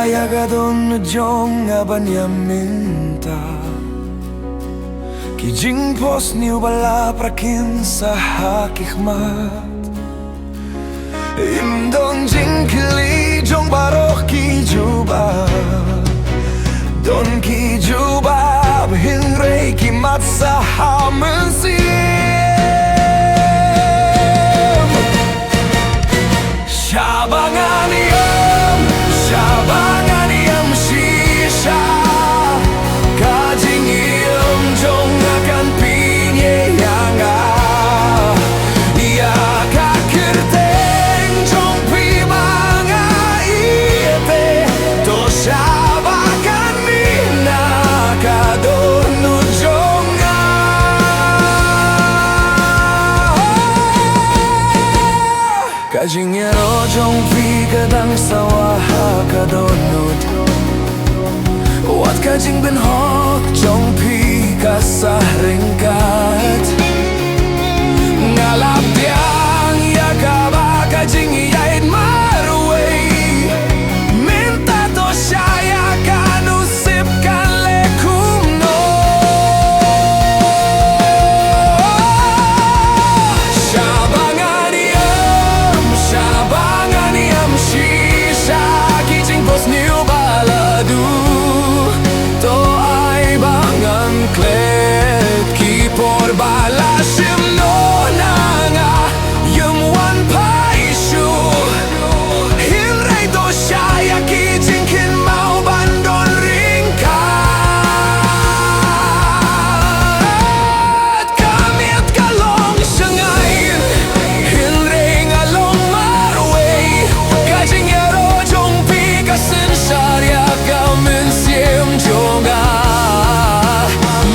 saya gadon jong abanyaminta Kijing pos niu bala prakin sa hakikmat Imdong jing kili jong barok ki juba Don ki juba Hinrei ki mat sa hamen sim Shabangan yam shisha Kajing yam jong akan pinyanga Ia kakirteng jong pimanga iete To shabakan mina kadonu jonga Kajing yaro jong pi kadang sawaha kadonut Wat kajing ben hok jong pi kasah ringkat Ngalap tiang ya kaba kajing yait marway Minta to saya kan usipkan lekum no Shabangan yam shisha Kijing pos niu baladu To ay bangan klet Ki por balashim no nanga Yum wan paishu Hinrei to shaya kijing kin mau bandon ringkat Kamit kalong shangayin Hinrei ngalong marway Kajing yaro jong pi kasin syarya kamin siem jonga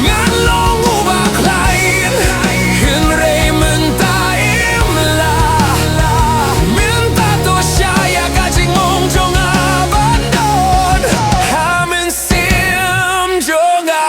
Ngalong ubak lain Hinrei minta imla Minta to syaya kajing mong jonga bandon Hamin siem jonga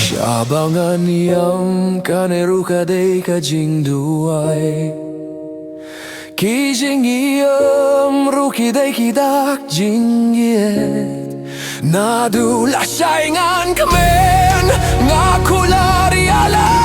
Shabangan yam kaneru kadei kajing duai Kijing yam ruki dei kidak jing yet Nadu la saingan kemen ngaku lari ala